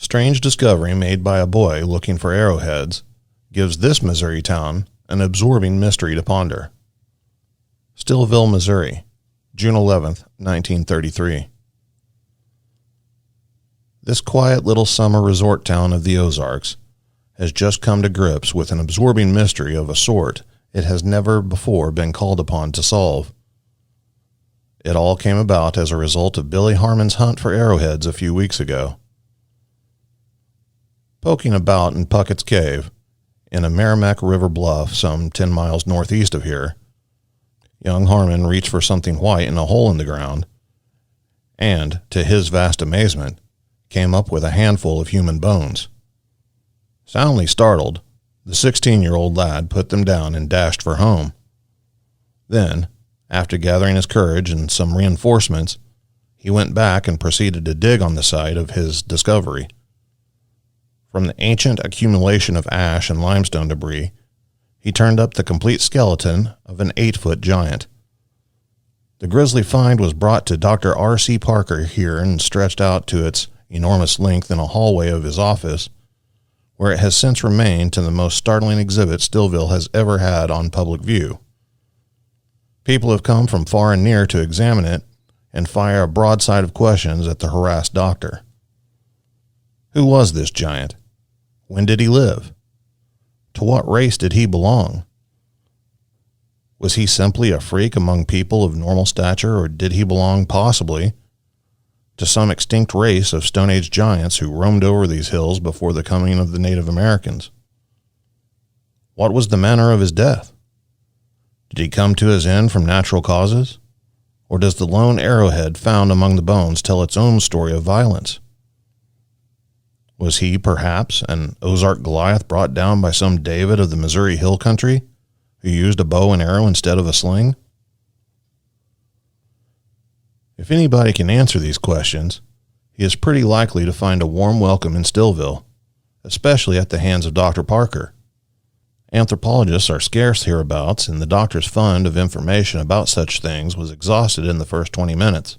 Strange discovery made by a boy looking for arrowheads gives this Missouri town an absorbing mystery to ponder. Stillville, Missouri, June 11th, 1933. This quiet little summer resort town of the Ozarks has just come to grips with an absorbing mystery of a sort it has never before been called upon to solve. It all came about as a result of Billy Harmon's hunt for arrowheads a few weeks ago. Poking about in Puckett's Cave, in a Merrimack River bluff some 10 miles northeast of here, young Harmon reached for something white in a hole in the ground, and, to his vast amazement, came up with a handful of human bones. Soundly startled, the 16-year-old lad put them down and dashed for home. Then, after gathering his courage and some reinforcements, he went back and proceeded to dig on the site of his discovery. From the ancient accumulation of ash and limestone debris, he turned up the complete skeleton of an 8-foot giant. The grisly find was brought to Dr. R.C. Parker here and stretched out to its enormous length in a hallway of his office, where it has since remained to the most startling exhibit Stillville has ever had on public view. People have come from far and near to examine it and fire a broadside of questions at the harassed doctor. Who was this giant? When did he live? To what race did he belong? Was he simply a freak among people of normal stature, or did he belong, possibly, to some extinct race of Stone Age giants who roamed over these hills before the coming of the Native Americans? What was the manner of his death? Did he come to his end from natural causes? Or does the lone arrowhead found among the bones tell its own story of violence? Was he, perhaps, an Ozark Goliath brought down by some David of the Missouri Hill Country, who used a bow and arrow instead of a sling? If anybody can answer these questions, he is pretty likely to find a warm welcome in Stillville, especially at the hands of Dr. Parker. Anthropologists are scarce hereabouts, and the doctor's fund of information about such things was exhausted in the first 20 minutes.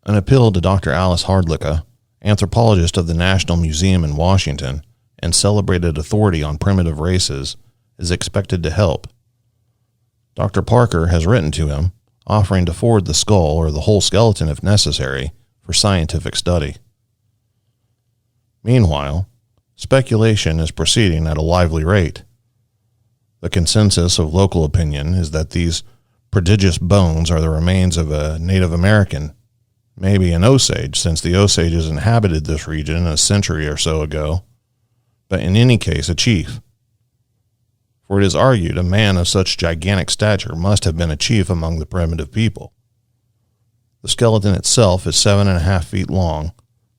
An appeal to Dr. Alice Hardlicka, anthropologist of the National Museum in Washington and celebrated authority on primitive races, is expected to help. Dr. Parker has written to him, offering to forward the skull or the whole skeleton if necessary for scientific study. Meanwhile, speculation is proceeding at a lively rate. The consensus of local opinion is that these prodigious bones are the remains of a Native American, maybe an Osage, since the Osages inhabited this region a century or so ago, but in any case a chief. For it is argued a man of such gigantic stature must have been a chief among the primitive people. The skeleton itself is 7.5 feet long,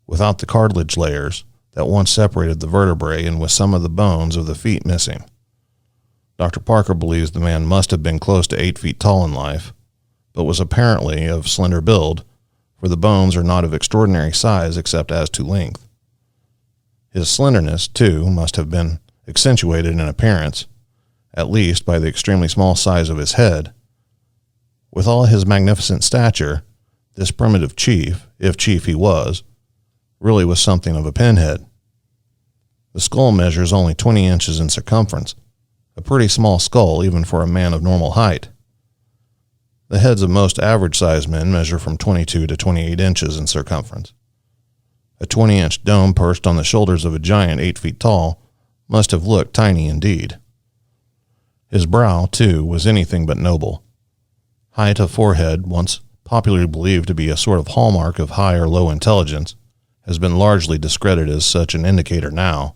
without the cartilage layers that once separated the vertebrae and with some of the bones of the feet missing. Dr. Parker believes the man must have been close to 8 feet tall in life, but was apparently of slender build, for the bones are not of extraordinary size except as to length. His slenderness, too, must have been accentuated in appearance, at least by the extremely small size of his head. With all his magnificent stature, this primitive chief, if chief he was, really was something of a pinhead. The skull measures only 20 inches in circumference, a pretty small skull even for a man of normal height. The heads of most average-sized men measure from 22 to 28 inches in circumference. A 20-inch dome perched on the shoulders of a giant 8 feet tall must have looked tiny indeed. His brow, too, was anything but noble. Height of forehead, once popularly believed to be a sort of hallmark of high or low intelligence, has been largely discredited as such an indicator now,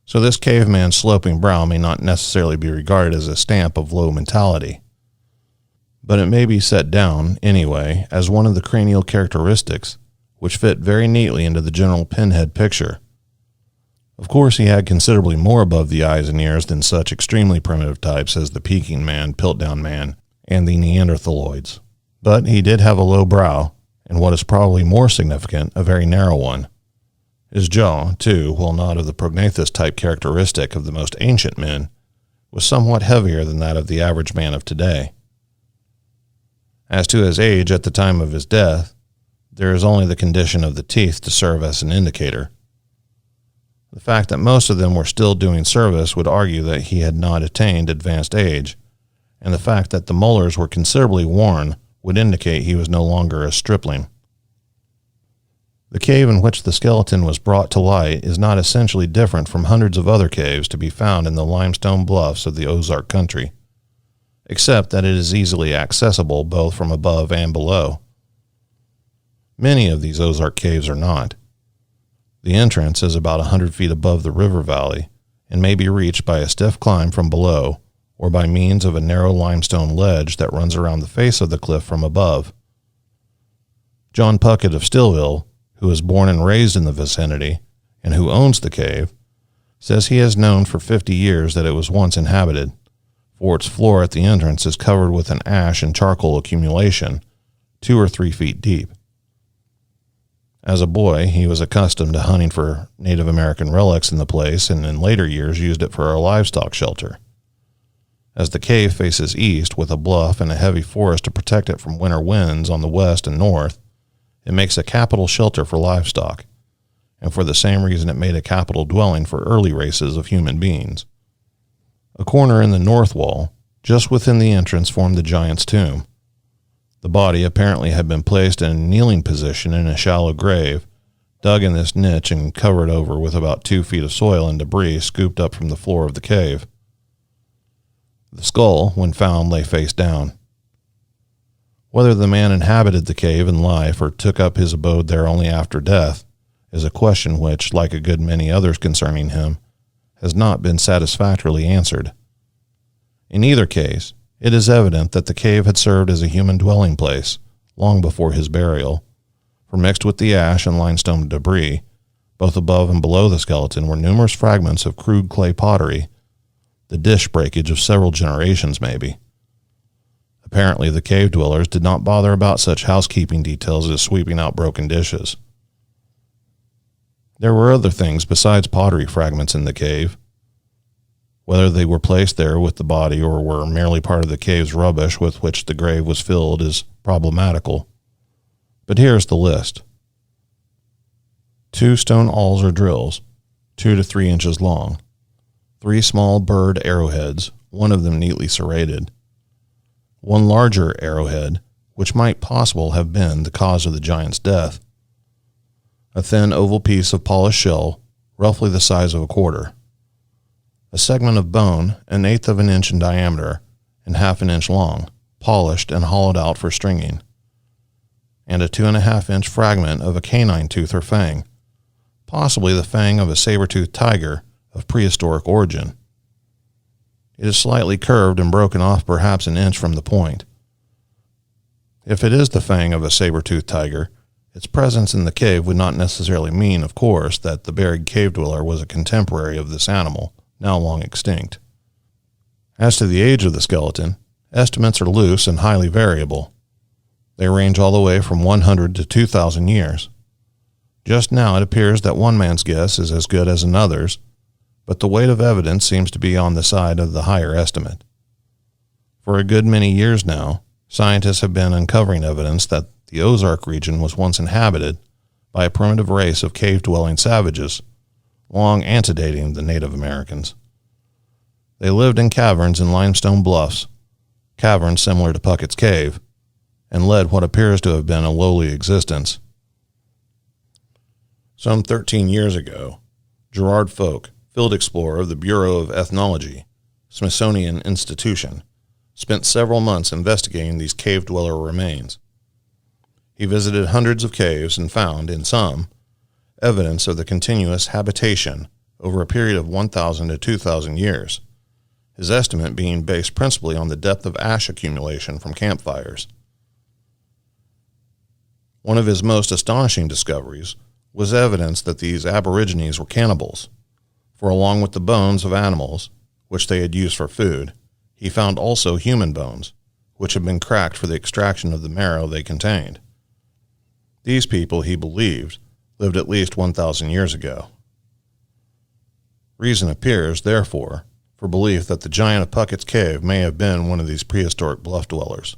so this caveman's sloping brow may not necessarily be regarded as a stamp of low mentality. But it may be set down, anyway, as one of the cranial characteristics which fit very neatly into the general pinhead picture. Of course, he had considerably more above the eyes and ears than such extremely primitive types as the Peking man, Piltdown man, and the Neanderthaloids. But he did have a low brow, and what is probably more significant, a very narrow one. His jaw, too, while not of the prognathous-type characteristic of the most ancient men, was somewhat heavier than that of the average man of today. As to his age at the time of his death, there is only the condition of the teeth to serve as an indicator. The fact that most of them were still doing service would argue that he had not attained advanced age, and the fact that the molars were considerably worn would indicate he was no longer a stripling. The cave in which the skeleton was brought to light is not essentially different from hundreds of other caves to be found in the limestone bluffs of the Ozark country, except that it is easily accessible both from above and below. Many of these Ozark caves are not. The entrance is about 100 feet above the river valley and may be reached by a stiff climb from below or by means of a narrow limestone ledge that runs around the face of the cliff from above. John Puckett of Stillville, who was born and raised in the vicinity and who owns the cave, says he has known for 50 years that it was once inhabited, for its floor at the entrance is covered with an ash and charcoal accumulation 2 or 3 feet deep. As a boy, he was accustomed to hunting for Native American relics in the place and in later years used it for a livestock shelter. As the cave faces east with a bluff and a heavy forest to protect it from winter winds on the west and north, it makes a capital shelter for livestock, and for the same reason it made a capital dwelling for early races of human beings. A corner in the north wall, just within the entrance, formed the giant's tomb. The body apparently had been placed in a kneeling position in a shallow grave, dug in this niche and covered over with about 2 feet of soil and debris scooped up from the floor of the cave. The skull, when found, lay face down. Whether the man inhabited the cave in life or took up his abode there only after death is a question which, like a good many others concerning him, has not been satisfactorily answered. In either case, it is evident that the cave had served as a human dwelling place long before his burial, for mixed with the ash and limestone debris, both above and below the skeleton, were numerous fragments of crude clay pottery, the dish breakage of several generations maybe. Apparently, the cave dwellers did not bother about such housekeeping details as sweeping out broken dishes. There were other things besides pottery fragments in the cave. Whether they were placed there with the body or were merely part of the cave's rubbish with which the grave was filled is problematical. But here is the list. 2 stone awls or drills, 2 to 3 inches long. 3 small bird arrowheads, one of them neatly serrated. 1 larger arrowhead, which might possibly have been the cause of the giant's death. A thin oval piece of polished shell, roughly the size of a quarter. A segment of bone, 1/8 of an inch in diameter and 1/2 an inch long, polished and hollowed out for stringing. And a 2.5-inch fragment of a canine tooth or fang, possibly the fang of a saber-toothed tiger of prehistoric origin. It is slightly curved and broken off perhaps 1 inch from the point. If it is the fang of a saber-toothed tiger, its presence in the cave would not necessarily mean, of course, that the buried cave dweller was a contemporary of this animal, now long extinct. As to the age of the skeleton, estimates are loose and highly variable. They range all the way from 100 to 2,000 years. Just now it appears that one man's guess is as good as another's, but the weight of evidence seems to be on the side of the higher estimate. For a good many years now, scientists have been uncovering evidence that the Ozark region was once inhabited by a primitive race of cave-dwelling savages, long antedating the Native Americans. They lived in caverns in limestone bluffs, caverns similar to Puckett's Cave, and led what appears to have been a lowly existence. Some 13 years ago, Gerard Folk, field explorer of the Bureau of Ethnology, Smithsonian Institution, spent several months investigating these cave-dweller remains. He visited hundreds of caves and found, in some, evidence of the continuous habitation over a period of 1,000 to 2,000 years, his estimate being based principally on the depth of ash accumulation from campfires. One of his most astonishing discoveries was evidence that these aborigines were cannibals, for along with the bones of animals, which they had used for food, he found also human bones, which had been cracked for the extraction of the marrow they contained. These people, he believed, lived at least 1,000 years ago. Reason appears, therefore, for belief that the giant of Puckett's Cave may have been one of these prehistoric bluff dwellers.